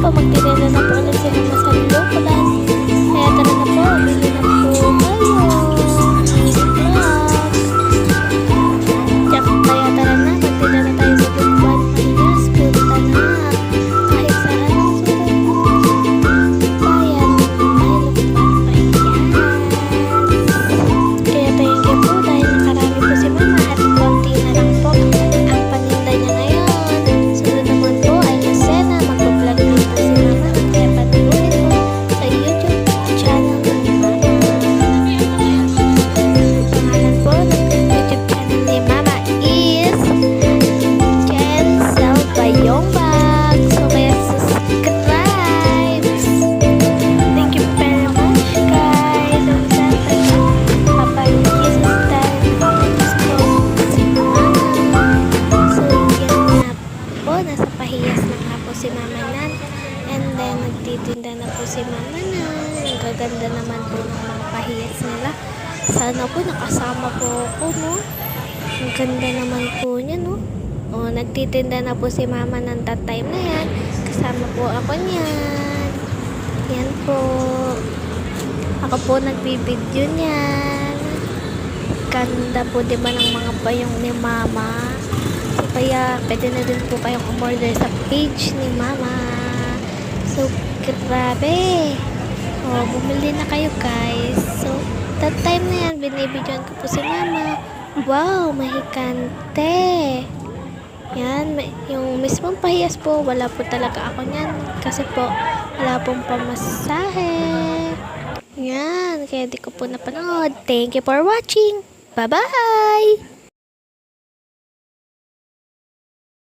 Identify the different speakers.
Speaker 1: po, magtinila na po ulit sila sa lukulan. Kaya tara na po, bili na po kayo. Kaya tara na, magtinila na tayo sa lukulan. Pahiyas, punta na. Kahit saan ang sulat. Bayan, may lukulan pahiyas. Kaya thank you po dahil nakarami po si mama at konti na lang po ang paninda niya ngayon. Sunod naman po ay Lucena, mag-vlog din po si mama. Kaya patuloy po sa YouTube channel ni mama. Ang pangalan po ng YouTube channel ni mama is Cancel Bayong Bag. So kaya subscribe. Thank you very much guys. Ang sana Papa Jesus dahil focus po si mama. So yan na po, nasa pahiyas na nga po si mama nan. And then nagtitinda na po si mama nan. Ang gaganda naman po ng mga pahiyas nila. Sana po nakasama po ako, no? Ang ganda naman po niya, no? O, nagtitinda na po si mama ng that time na yan. Kasama po ako niyan. Yan po. Ako po nagbibideo niyan. Ganda po diba ng mga bayong ni mama. So kaya pwede na din po kayong umorder sa page ni mama. So grabe. O, bumili na kayo guys. So that time na yan, binibidyoan ko po si mama. Wow, mahikante. Yan, yung mismong pahiyas po, wala po talaga ako niyan. Kasi po, wala pong pamasahe. Yan, kaya di ko po napanood. Thank you for watching. Bye-bye!